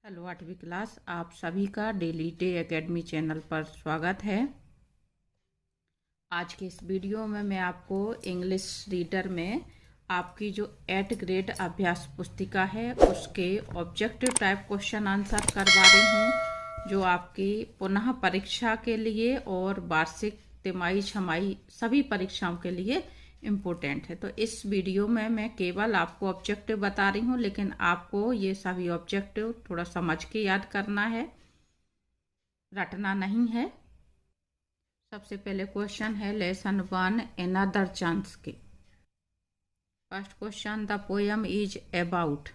Hello 8वीं class, आप सभी का डेली डे एकेडमी चैनल पर स्वागत है। आज के इस वीडियो में मैं आपको इंग्लिश रीडर में आपकी जो 8th ग्रेड अभ्यास पुस्तिका है उसके ऑब्जेक्टिव टाइप क्वेश्चन आंसर करवा रही हूँ, जो आपकी पुनः परीक्षा के लिए और वार्षिक, तिमाही, छमाही सभी परीक्षाओं के लिए इम्पोर्टेंट है। तो इस वीडियो में मैं केवल आपको ऑब्जेक्टिव बता रही हूँ, लेकिन आपको ये सभी ऑब्जेक्टिव थोड़ा समझ के याद करना है, रटना नहीं है। सबसे पहले क्वेश्चन है लेसन 1 अनदर चांस के। First question, the poem is about.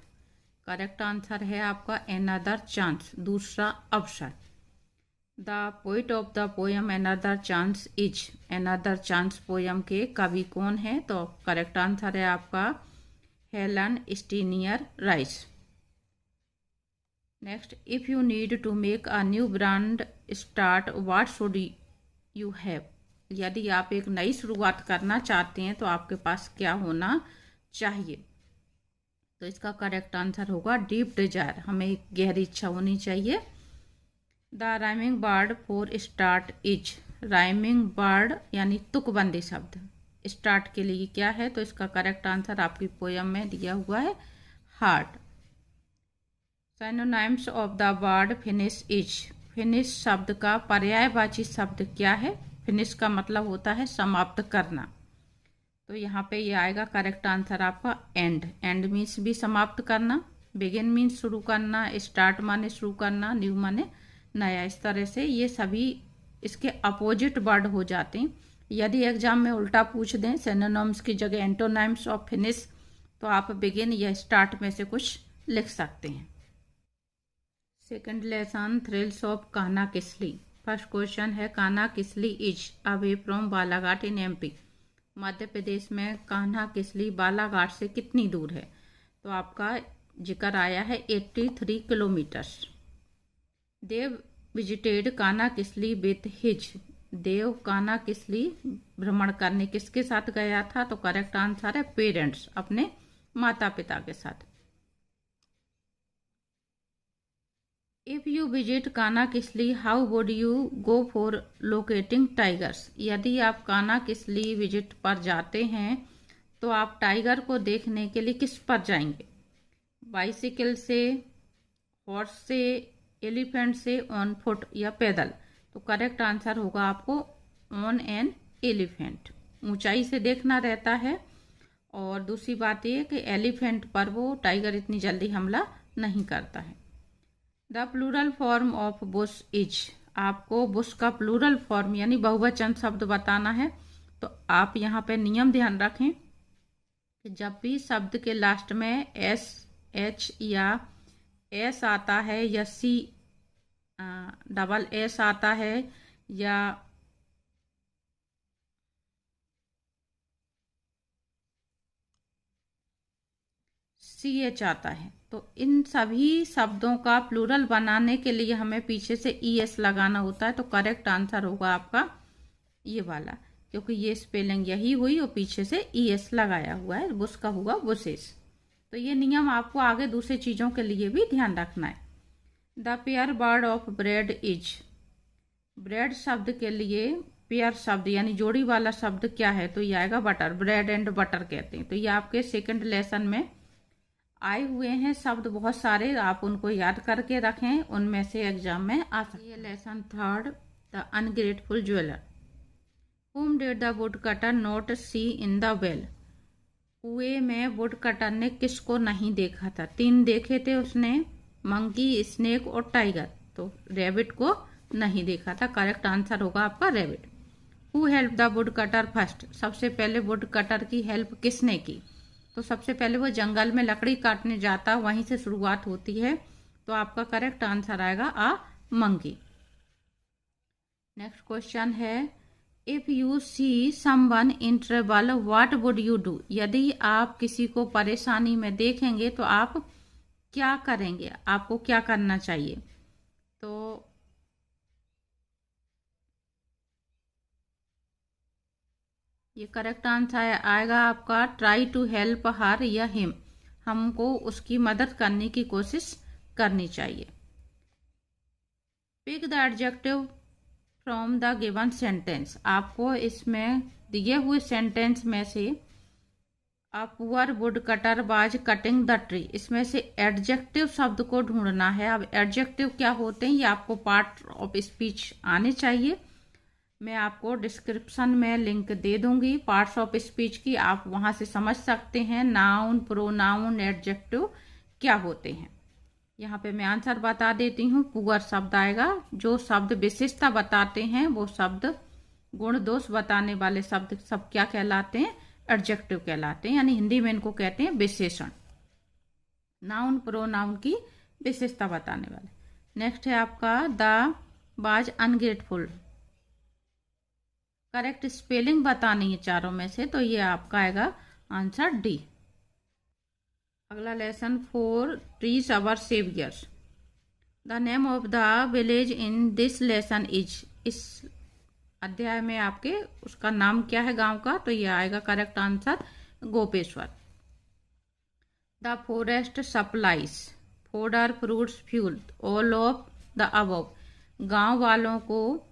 Correct answer है आपका अनदर चांस, दूसरा अवसर। The poet of the poem another chance is. Another chance poem के कवि कौन है? तो करेक्ट आंसर है आपका Helen Steiner Rice. Next, if you need to make a new brand start what should you have. यदि आप एक नई शुरुआत करना चाहते हैं तो आपके पास क्या होना चाहिए? तो इसका करेक्ट आंसर होगा डीप डिजायर, हमें एक गहरी इच्छा होनी चाहिए। The rhyming word for start is. Rhyming word यानी तुकबंदी शब्द स्टार्ट के लिए क्या है? तो इसका करेक्ट आंसर आपकी पोयम में दिया हुआ है heart. Synonyms of the word finish is. Finish शब्द का पर्यायवाची शब्द क्या है? फिनिश का मतलब होता है समाप्त करना, तो यहाँ पे ये आएगा करेक्ट आंसर आपका एंड। एंड मीन्स भी समाप्त करना, बिगिन मीन्स शुरू करना, स्टार्ट माने शुरू करना, न्यू माने नया। इस तरह से ये सभी इसके अपोजिट वर्ड हो जाते हैं। यदि एग्जाम में उल्टा पूछ दें सिनोनिम्स की जगह एंटोनिम्स ऑफ फिनिश, तो आप बिगिन या स्टार्ट में से कुछ लिख सकते हैं। Second lesson, thrills of Kanha Kisli. First question है Kanha Kisli is away from Balaghat in MP. Madhya Pradesh में कान्हा किसली बालाघाट से कितनी दूर है? तो आपका जिक्र आया है 83 kilometres. Dev visited Kanha Kisli with his. Dev Kanha Kisli भ्रमण करने किसके साथ गया था? तो करेक्ट आंसर है पेरेंट्स, अपने माता पिता के साथ। If you visit Kanha Kisli how would you go for locating tigers. यदि आप कान्हा किसली विजिट पर जाते हैं तो आप टाइगर को देखने के लिए किस पर जाएंगे? बाइसिकल से, हॉर्स से, एलिफेंट से, ऑन फुट या पैदल? तो करेक्ट आंसर होगा आपको ऑन एन एलिफेंट। ऊंचाई से देखना रहता है, और दूसरी बात यह कि एलिफेंट पर वो टाइगर इतनी जल्दी हमला नहीं करता है। The plural form of bush is. आपको बुश का प्लूरल फॉर्म यानी बहुवचन शब्द बताना है, तो आप यहाँ पे नियम ध्यान रखें कि जब भी शब्द के लास्ट में एस, एच या एस आता है, या सी डबल एस आता है, या सी एच आता है, तो इन सभी शब्दों का प्लूरल बनाने के लिए हमें पीछे से ई एस लगाना होता है। तो करेक्ट आंसर होगा आपका ये वाला, क्योंकि ये स्पेलिंग यही हुई और पीछे से ई एस लगाया हुआ है, बुश का हुआ बुशेस। तो ये नियम आपको आगे दूसरी चीजों के लिए भी ध्यान रखना है। The pair word of bread is. Bread शब्द के लिए पेयर शब्द यानी जोड़ी वाला शब्द क्या है? तो ये आएगा बटर। ब्रेड एंड बटर कहते हैं। तो ये आपके सेकंड लेसन में आए हुए हैं शब्द बहुत सारे, आप उनको याद करके रखें, उनमें से एग्जाम में आ सकते हैं। ये lesson third, the ungrateful jeweller. Whom did the wood cutter not see in the well. कुएं में वुड कटर ने किसको नहीं देखा था? 3 देखे थे उसने, मंकी, स्नेक और टाइगर। तो रैबिट को नहीं देखा था। करेक्ट आंसर होगा आपका rabbit. Who help the wood cutter first. सबसे पहले वुड कटर की हेल्प किसने की? तो सबसे पहले वो जंगल में लकड़ी काटने जाता, वहीं से शुरुआत होती है, तो आपका करेक्ट आंसर आएगा आ मंकी। नेक्स्ट क्वेश्चन है if you see someone in trouble what would you do. यदि आप किसी को परेशानी में देखेंगे तो आप क्या करेंगे? आपको क्या करना चाहिए? तो ये करेक्ट आंसर आएगा आपका ट्राई टू हेल्प हर या हिम। हमको उसकी मदद करने की कोशिश करनी चाहिए। Pick the adjective from the given sentence. आपको इसमें दिए हुए सेंटेंस में से a poor wood cutter was cutting the tree, इसमें से एडजेक्टिव शब्द को ढूंढना है। अब एडजेक्टिव क्या होते हैं ये आपको पार्ट ऑफ स्पीच आने चाहिए। मैं आपको डिस्क्रिप्शन में लिंक दे दूंगी पार्ट्स ऑफ स्पीच की, आप वहां से समझ सकते हैं नाउन, प्रोनाउन, एडजेक्टिव क्या होते हैं। यहाँ पे मैं आंसर बता देती हूँ। पुअर शब्द आएगा, जो शब्द विशेषता बताते हैं वो शब्द, गुण दोष बताने वाले शब्द सब क्या कहलाते हैं, एडजेक्टिव कहलाते हैं, यानी हिंदी में इनको कहते हैं विशेषण। नाउन प्रोनाउन की विशेषता बताने वाले। नेक्स्ट है आपका the was ungrateful, correct spelling बतानी है चारों में से, तो ये आपका आएगा आंसर डी। अगला lesson 4 trees our saviours. The name of the village in this lesson is, इस अध्याय में आपके उसका नाम क्या है गांव का, तो ये आएगा correct answer Gopeshwar. The forest supplies fodder, fruits, fuel, all of the above, गांव वालों को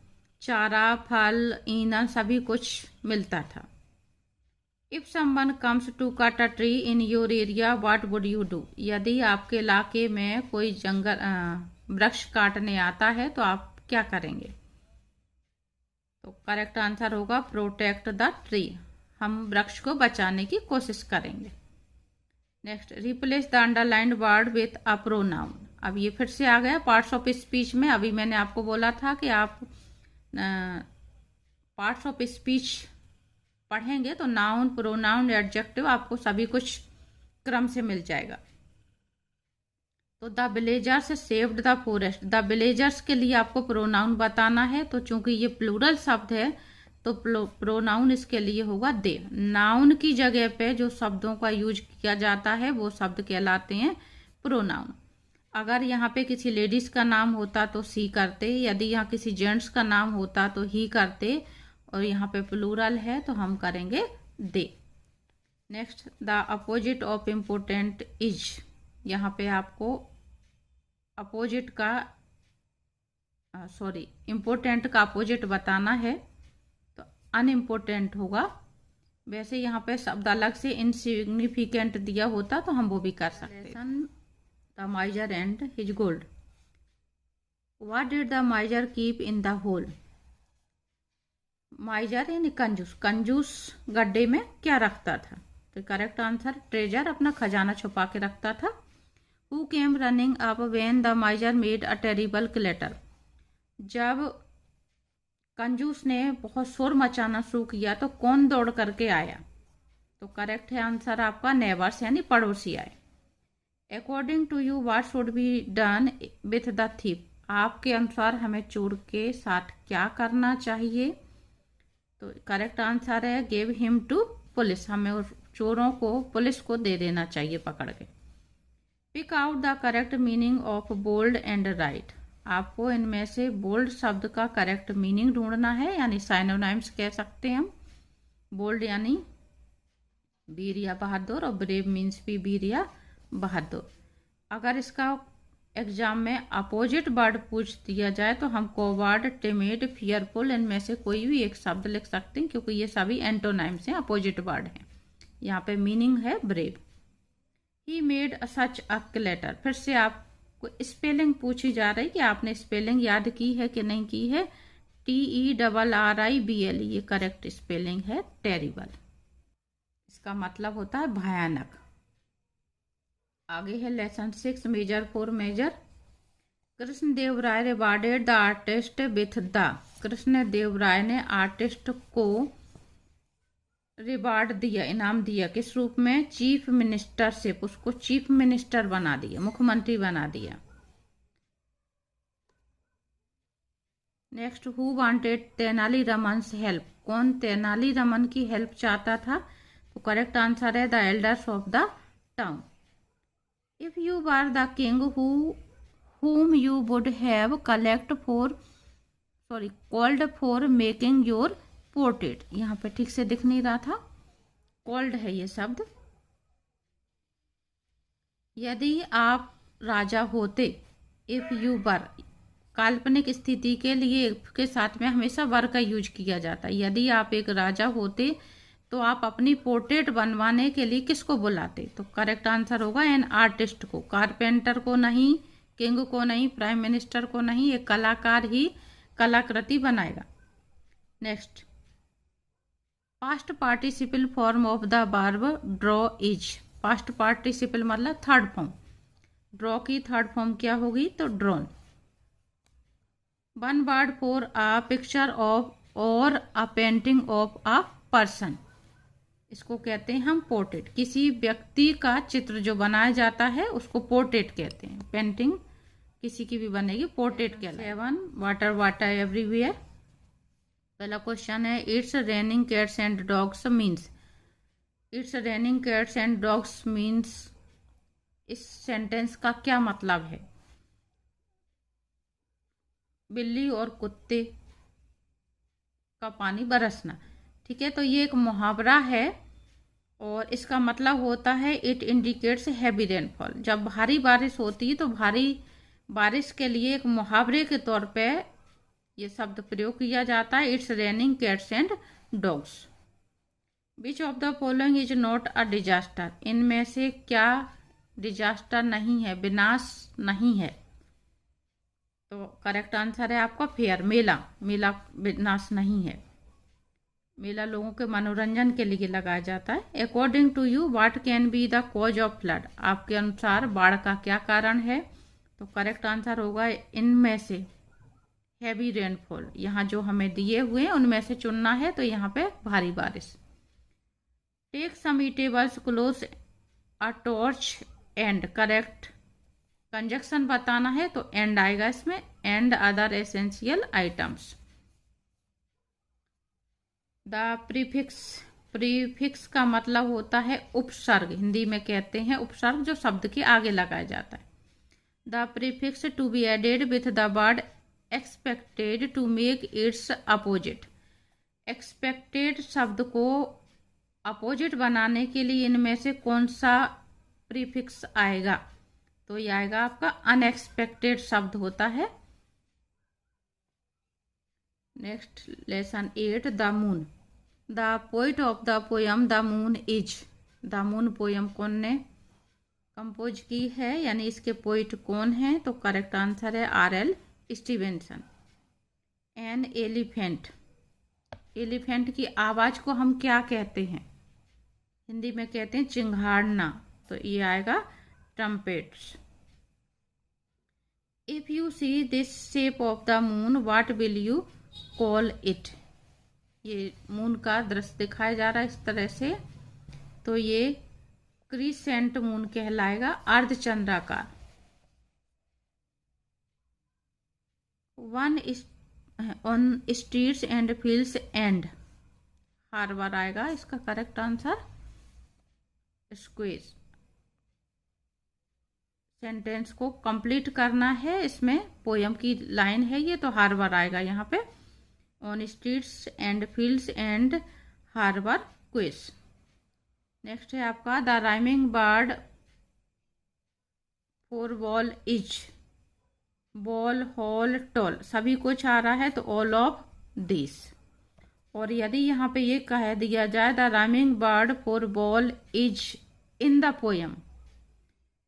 चारा, फल, ईंधन सभी कुछ मिलता था। If someone comes to cut a tree in your area what would you do, यदि आपके इलाके में कोई जंगल वृक्ष काटने आता है तो आप क्या करेंगे, तो करेक्ट आंसर होगा प्रोटेक्ट द ट्री, हम वृक्ष को बचाने की कोशिश करेंगे। Next, replace the underlined word with a pronoun. अब ये फिर से आ गया पार्ट्स ऑफ स्पीच में। अभी मैंने आपको बोला था कि आप पार्ट्स ऑफ स्पीच पढ़ेंगे तो नाउन, प्रोनाउन, एडजेक्टिव आपको सभी कुछ क्रम से मिल जाएगा। तो the villagers saved the forest, the villagers के लिए आपको प्रोनाउन बताना है, तो चूंकि ये प्लूरल शब्द है तो प्रोनाउन इसके लिए होगा दे। नाउन की जगह पे जो शब्दों का यूज किया जाता है वो शब्द कहलाते हैं प्रोनाउन। अगर यहाँ पे किसी लेडीज का नाम होता तो सी करते, यदि यहाँ किसी जेंट्स का नाम होता तो ही करते, और यहाँ पे प्लूरल है तो हम करेंगे दे। Next, the opposite of important is, यहाँ पे आपको अपोजिट का इम्पोर्टेंट का अपोजिट बताना है, तो अनइम्पोर्टेंट होगा। वैसे यहाँ पे शब्द अलग से इनसिग्निफिकेंट दिया होता तो हम वो भी कर सकते। The miser and his gold, what did the miser keep in the hole, miser यानी कंजूस, कंजूस गड्ढे में क्या रखता था, तो करेक्ट आंसर ट्रेजर, अपना खजाना छुपा के रखता था। Who came running up when the माइजर made a terrible clatter, जब कंजूस ने बहुत शोर मचाना शुरू किया तो कौन दौड़ करके आया, तो करेक्ट है आंसर आपका नेबर्स यानी पड़ोसी आए। According to you what should be done with the thief, आपके अनुसार हमें चोर के साथ क्या करना चाहिए, तो करेक्ट आंसर है गिव हिम टू पुलिस, हमें उस चोरों को पुलिस को दे देना चाहिए पकड़ के। Pick out the correct meaning of bold and right, आपको इनमें से बोल्ड शब्द का करेक्ट मीनिंग ढूंढना है, यानी साइनोनाइम्स कह सकते हैं हम। बोल्ड यानी वीर या बहादुर, और ब्रेव मीन्स भी वीर या बहादुर। अगर इसका एग्जाम में अपोजिट वर्ड पूछ दिया जाए तो हम कोवर्ड, टिमिड, फियरफुल, इनमें से कोई भी एक शब्द लिख सकते हैं, क्योंकि ये सभी एंटोनाइम्स हैं, अपोजिट वर्ड हैं। यहाँ पे मीनिंग है brave. He made such a clatter, फिर से आपको स्पेलिंग पूछी जा रही कि आपने स्पेलिंग याद की है कि नहीं की है। TERRIBLE, ये करेक्ट स्पेलिंग है टेरिबल, इसका मतलब होता है भयानक। आगे है lesson 6 major 4 major. Krishna Dev Rai rewarded the artist with the, Krishna Dev Rai ने आर्टिस्ट को रिवार्ड दिया, इनाम दिया, किस रूप में, चीफ मिनिस्टरशिप, उसको चीफ मिनिस्टर बना दिया, मुख्यमंत्री बना दिया। Next, who wanted Tenali Raman's help, कौन तेनाली रमन की हेल्प चाहता था, तो करेक्ट आंसर है the elders of the town. If you were the king, whom you would have called for making your portrait, यहाँ पे ठीक से दिख नहीं रहा था, called है ये शब्द। यदि आप राजा होते, if you were, काल्पनिक स्थिति के लिए के साथ में हमेशा वर का यूज किया जाता है। यदि आप एक राजा होते तो आप अपनी पोर्ट्रेट बनवाने के लिए किसको बुलाते? तो करेक्ट आंसर होगा एन आर्टिस्ट को, कारपेंटर को नहीं, किंग को नहीं, प्राइम मिनिस्टर को नहीं, एक कलाकार ही कलाकृति बनाएगा। Next, past participle form of the verb draw is. Past participle मतलब थर्ड फॉर्म, ड्रॉ की थर्ड फॉर्म क्या होगी? तो drawn. One word for a picture of or a painting of a person, इसको कहते हैं हम पोर्ट्रेट। किसी व्यक्ति का चित्र जो बनाया जाता है उसको पोर्ट्रेट कहते हैं। पेंटिंग किसी की भी बनेगी, पोर्ट्रेट कहलाएगा। 7, वाटर वाटर एवरीवेयर। पहला क्वेश्चन है it's raining cats and dogs means. It's raining cats and dogs means, इस सेंटेंस का क्या मतलब है? बिल्ली और कुत्ते का पानी बरसना। ठीक है, तो ये एक मुहावरा है और इसका मतलब होता है इट इंडिकेट्स हैवी रेनफॉल। जब भारी बारिश होती है तो भारी बारिश के लिए एक मुहावरे के तौर पे ये शब्द प्रयोग किया जाता है, it's raining cats and dogs. Which of the following is not a disaster. इनमें से क्या डिजास्टर नहीं है, विनाश नहीं है? तो करेक्ट आंसर है आपका फेयर, मेला। मेला विनाश नहीं है। मेला लोगों के मनोरंजन के लिए लगाया जाता है। According to you what can be the cause of flood. आपके अनुसार बाढ़ का क्या कारण है? तो करेक्ट आंसर होगा इनमें से हैवी रेनफॉल। यहाँ जो हमें दिए हुए हैं उनमें से चुनना है, तो यहाँ पे भारी बारिश। Take some eatables clothes a torch and. Correct conjunction बताना है तो एंड आएगा इसमें, and other essential items. The prefix. Prefix का मतलब होता है उपसर्ग, हिंदी में कहते हैं उपसर्ग, जो शब्द के आगे लगाया जाता है। The prefix to be added with the word expected to make its opposite. Expected शब्द को अपोजिट बनाने के लिए इनमें से कौन सा प्रीफिक्स आएगा? तो ये आएगा आपका अनएक्सपेक्टेड शब्द होता है। Next, lesson 8, the moon. The poet of the poem the moon is. The moon poem कौन ने कंपोज की है, यानी इसके पोइट कौन है? तो करेक्ट आंसर है R.L. Stevenson. An elephant. Elephant की आवाज को हम क्या कहते हैं? हिंदी में कहते हैं चिंघाड़ना, तो ये आएगा trumpets. If you see this shape of the moon what will you call it. ये मून का दृश्य दिखाया जा रहा है इस तरह से, तो ये क्रीसेंट मून कहलाएगा, अर्धचंद्राकार। One on streets and fields and. हर बार आएगा इसका करेक्ट आंसर स्क्वेज। सेंटेंस को कंप्लीट करना है, इसमें पोयम की लाइन है ये, तो हार्बर आएगा यहाँ पे। On streets and fields and harbour quays. Next है आपका the rhyming word for ball is. Ball, hall, tall सभी कुछ आ रहा है, तो ऑल ऑफ दिस। और यदि यहाँ पे ये कह दिया जाए the rhyming word for ball is in the poem.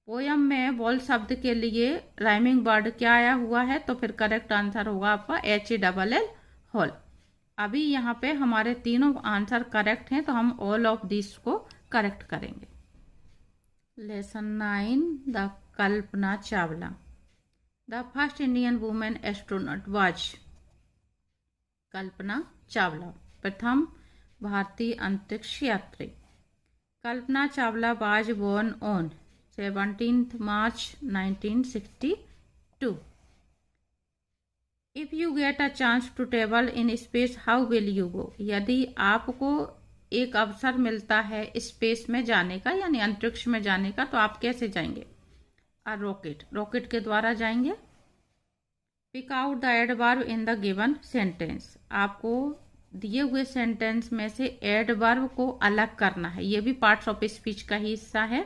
Poem में बॉल शब्द के लिए राइमिंग वर्ड क्या आया हुआ है? तो फिर करेक्ट आंसर होगा आपका HALL, हॉल। अभी यहाँ पे हमारे तीनों आंसर करेक्ट हैं, तो हम ऑल ऑफ दिस को करेक्ट करेंगे। Lesson 9, the Kalpana Chawla. The first Indian women astronaut was. Kalpana Chawla प्रथम भारतीय अंतरिक्ष यात्री। Kalpana Chawla was born on 17th March 1962. If you get a chance to travel in space, how will you go? यदि आपको एक अवसर मिलता है स्पेस में जाने का, यानी अंतरिक्ष में जाने का, तो आप कैसे जाएंगे? रॉकेट। रॉकेट के द्वारा जाएंगे। Pick out the adverb in the given sentence. आपको दिए हुए सेंटेंस में से एडवर्ब को अलग करना है। ये भी पार्ट्स ऑफ स्पीच का ही हिस्सा है।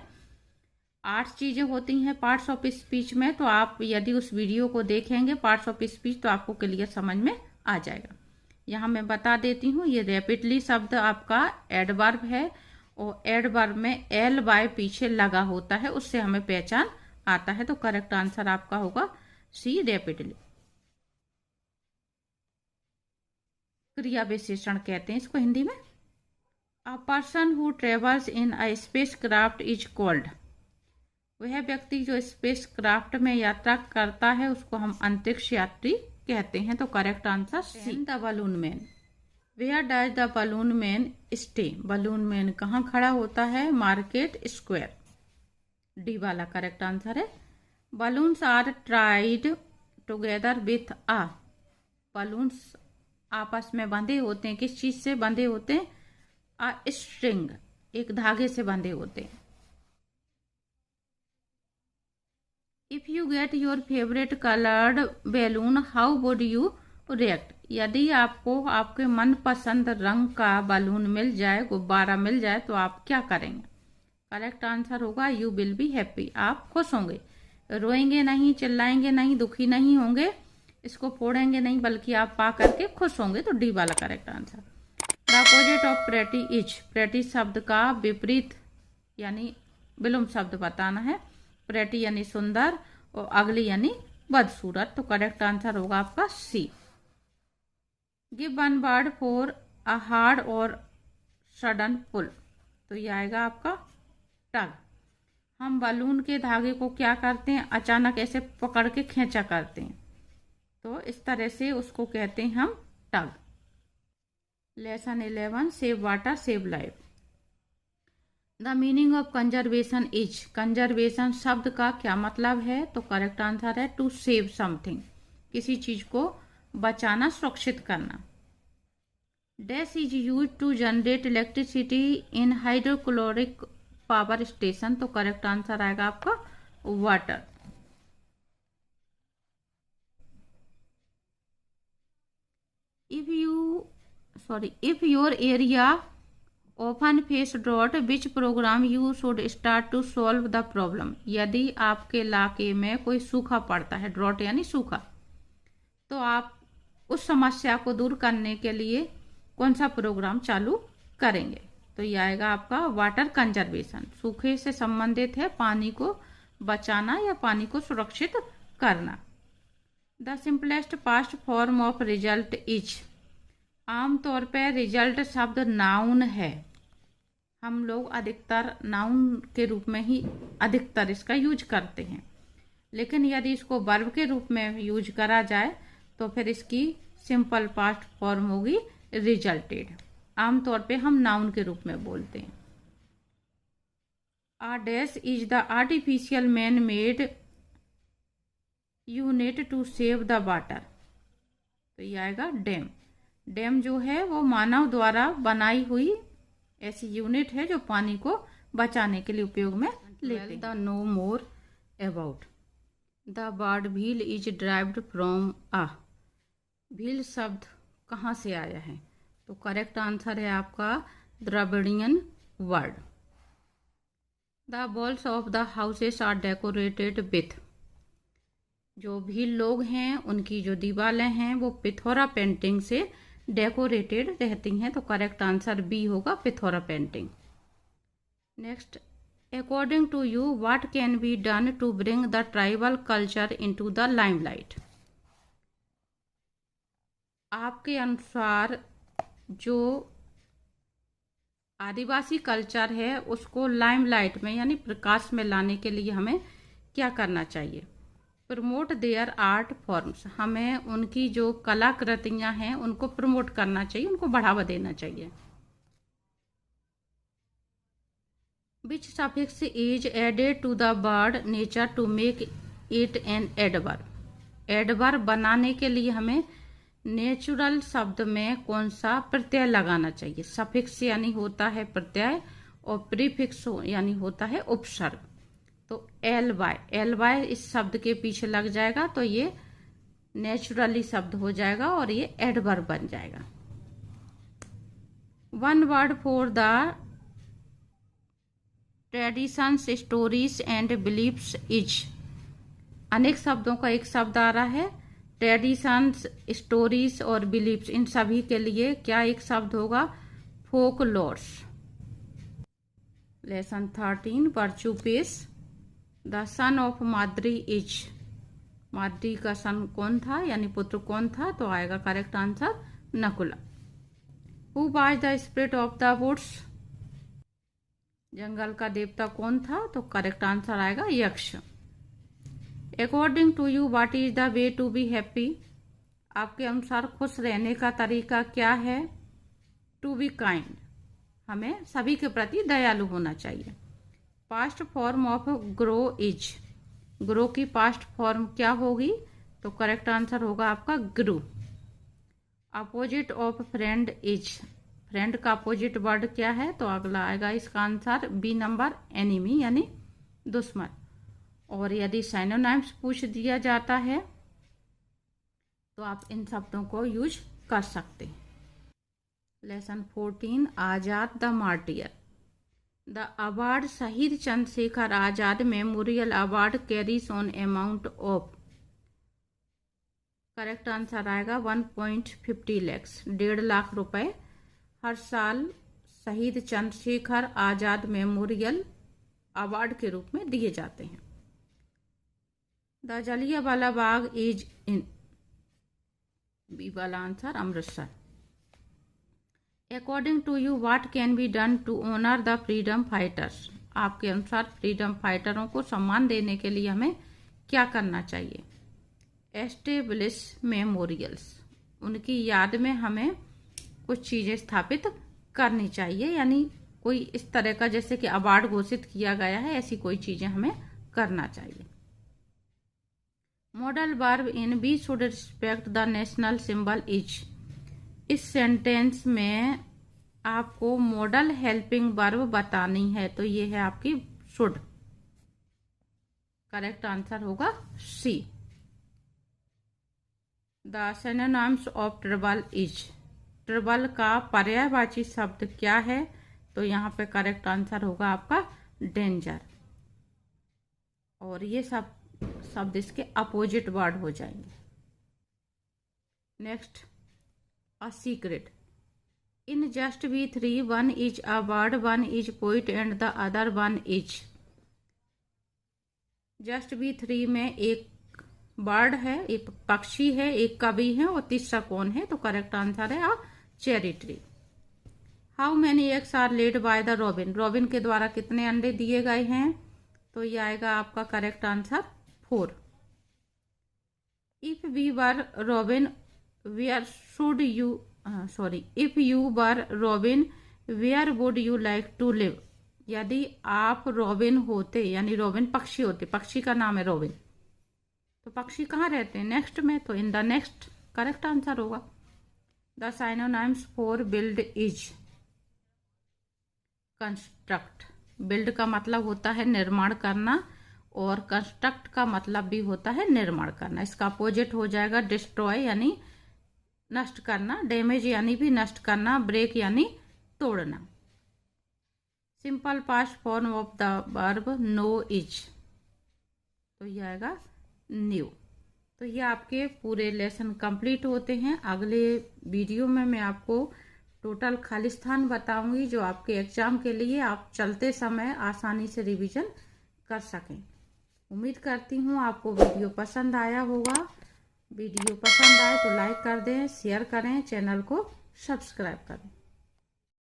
8 चीज़ें होती हैं पार्ट्स ऑफ स्पीच में, तो आप यदि उस वीडियो को देखेंगे पार्ट्स ऑफ स्पीच तो आपको क्लियर समझ में आ जाएगा। यहाँ मैं बता देती हूँ, ये रैपिडली शब्द आपका एडवर्ब है और एडवर्ब में एल बाय पीछे लगा होता है, उससे हमें पहचान आता है। तो करेक्ट आंसर आपका होगा सी, रैपिडली। क्रिया विशेषण कहते हैं इसको हिंदी में। A person who travels in a space craft is called, वह व्यक्ति जो स्पेस क्राफ्ट में यात्रा करता है उसको हम अंतरिक्ष यात्री कहते हैं। तो correct answer C. The balloon man, where does the balloon man stay, balloon man कहाँ खड़ा होता है, मार्केट स्क्वायर, डी वाला करेक्ट आंसर है। Balloons are tied together with a, balloons आपस में बंधे होते हैं, किस चीज से बंधे होते हैं, अ स्ट्रिंग, एक धागे से बंधे होते हैं। If you get your favourite coloured balloon how would you react, यदि आपको आपके मनपसंद रंग का बलून मिल जाए, गुब्बारा मिल जाए, तो आप क्या करेंगे। करेक्ट आंसर होगा यू विल बी हैप्पी, आप खुश होंगे, रोएंगे नहीं, चिल्लाएंगे नहीं, दुखी नहीं होंगे, इसको फोड़ेंगे नहीं, बल्कि आप पा करके खुश होंगे। तो डी वाला correct answer. The opposite of pretty is, pretty शब्द का विपरीत यानी विलोम शब्द बताना है। प्रेटी यानी सुंदर और अगली यानी बदसूरत। तो करेक्ट आंसर होगा आपका C. Give one word for a hard or sudden pull, तो ये आएगा आपका टग। हम बलून के धागे को क्या करते हैं, अचानक ऐसे पकड़ के खींचा करते हैं, तो इस तरह से उसको कहते हैं हम tug. Lesson 11, save water save life. The meaning of conservation is, conservation शब्द का क्या मतलब है, तो करेक्ट आंसर है टू सेव समथिंग, किसी चीज को बचाना, सुरक्षित करना। Dash is use to generate electricity in hydrochloric power station, तो करेक्ट आंसर आएगा आपका water. If your area often face drought which program you should start to solve the problem, यदि आपके इलाके में कोई सूखा पड़ता है, ड्रॉट यानी सूखा, तो आप उस समस्या को दूर करने के लिए कौन सा प्रोग्राम चालू करेंगे। तो ये आएगा आपका वाटर कंजर्वेशन, सूखे से संबंधित है, पानी को बचाना या पानी को सुरक्षित करना। The simplest past form of result is, आमतौर पर रिजल्ट शब्द नाउन है, हम लोग अधिकतर नाउन के रूप में ही अधिकतर इसका यूज करते हैं, लेकिन यदि इसको वर्ब के रूप में यूज करा जाए तो फिर इसकी सिंपल पास्ट फॉर्म होगी रिजल्टेड। आमतौर पे हम नाउन के रूप में बोलते हैं। A dash is the artificial man made unit to save the water, तो ये आएगा डैम। डैम जो है वो मानव द्वारा बनाई हुई ऐसी यूनिट है जो पानी को बचाने के लिए उपयोग में लेते हैं। The know more about, the word wheel is derived from a, wheel शब्द कहाँ से आया है, तो करेक्ट आंसर है आपका Dravidian word. The walls of the houses are decorated with, जो भील लोग हैं उनकी जो दीवारें हैं वो पिथौरा पेंटिंग से डेकोरेटेड रहती हैं, तो करेक्ट आंसर बी होगा Pithora painting. Next, according to you what can be done to bring the tribal culture into the limelight, आपके अनुसार जो आदिवासी कल्चर है उसको लाइमलाइट में यानी प्रकाश में लाने के लिए हमें क्या करना चाहिए। प्रमोट देयर आर्ट फॉर्म्स, हमें उनकी जो कलाकृतियां हैं उनको प्रमोट करना चाहिए, उनको बढ़ावा देना चाहिए। Which suffix is added to the word nature to make it an adverb, adverb बनाने के लिए हमें नेचुरल शब्द में कौन सा प्रत्यय लगाना चाहिए। सफिक्स यानी होता है प्रत्यय और प्रीफिक्स यानी होता है उपसर्ग, तो एल वाई इस शब्द के पीछे लग जाएगा तो ये नेचुरली शब्द हो जाएगा और ये एडवर्ब बन जाएगा। One word for the traditions, stories and beliefs is. अनेक शब्दों का एक शब्द आ रहा है। ट्रेडिशंस, स्टोरीज और बिलीफ्स, इन सभी के लिए क्या एक शब्द होगा? Folklores. Lesson 13 virtue pays. The son of Madri is. Madri का सन कौन था, यानी पुत्र कौन था? तो आएगा correct answer Nakula. Who was the spirit of the woods. जंगल का देवता कौन था? तो करेक्ट आंसर आएगा Yaksha. According to you what is the way to be happy. आपके अनुसार खुश रहने का तरीका क्या है? टू बी काइंड, हमें सभी के प्रति दयालु होना चाहिए। Past form of grow is. Grow की पास्ट फॉर्म क्या होगी? तो करेक्ट आंसर होगा आपका grew. Opposite of friend is. Friend का अपोजिट वर्ड क्या है? तो अगला आएगा इसका आंसर बी नंबर, एनिमी यानी दुश्मन। और यदि साइनोनिम्स पूछ दिया जाता है तो आप इन शब्दों को यूज कर सकते हैं। Lesson 14 Azad the martyr. The award Shaheed Chandrashekhar Azad memorial award carries on amount of. Correct answer आएगा 1.50 लाख, 1.5 लाख रुपए हर साल शहीद चंद्रशेखर आजाद मेमोरियल अवार्ड के रूप में दिए जाते हैं। The Jallianwala Bagh is in. B वाला answer Amritsar. According to you what can be done to honour the freedom fighters. आपके अनुसार फ्रीडम फाइटरों को सम्मान देने के लिए हमें क्या करना चाहिए? एस्टेब्लिश मेमोरियल्स, उनकी याद में हमें कुछ चीजें स्थापित करनी चाहिए, यानी कोई इस तरह का जैसे कि अवार्ड घोषित किया गया है, ऐसी कोई चीजें हमें करना चाहिए। Modal verb in we should respect the national symbol is. इस सेंटेंस में आपको मॉडल हेल्पिंग वर्ब बतानी है, तो ये है आपकी शुड। करेक्ट आंसर होगा C. The synonyms of trouble is. Trouble का पर्यायवाची शब्द क्या है? तो यहाँ पे करेक्ट आंसर होगा आपका डेंजर। और ये सब शब्द इसके अपोजिट वर्ड हो जाएंगे। Next, a secret. In just be 3 one is a bird, one is poet and the other one is. Just be 3 में एक बर्ड है, एक पक्षी है, एक कवि है और तीसरा कौन है? तो करेक्ट आंसर है cherry tree. How many eggs are laid by the robin. Robin के द्वारा कितने अंडे दिए गए हैं? तो ये आएगा आपका correct answer 4। If we were robin where should you if you were robin where would you like to live. यदि आप रॉबिन होते, यानी रॉबिन पक्षी होते, पक्षी का नाम है रॉबिन, तो पक्षी कहाँ रहते हैं? नेक्स्ट में, तो in the next correct answer होगा। The synonyms for build is construct. Build का मतलब होता है निर्माण करना और कंस्ट्रक्ट का मतलब भी होता है निर्माण करना। इसका अपोजिट हो जाएगा डिस्ट्रॉय यानी नष्ट करना, डैमेज यानी भी नष्ट करना, ब्रेक यानी तोड़ना। Simple past form of the verb know is, तो ये आएगा न्यू। तो ये आपके पूरे लेसन कंप्लीट होते हैं। अगले वीडियो में मैं आपको टोटल खालिस्तान बताऊंगी, जो आपके एग्जाम के लिए आप चलते समय आसानी से रिवीजन कर सकें। उम्मीद करती हूँ आपको वीडियो पसंद आया होगा। वीडियो पसंद आए तो लाइक कर दें, शेयर करें, चैनल को सब्सक्राइब करें।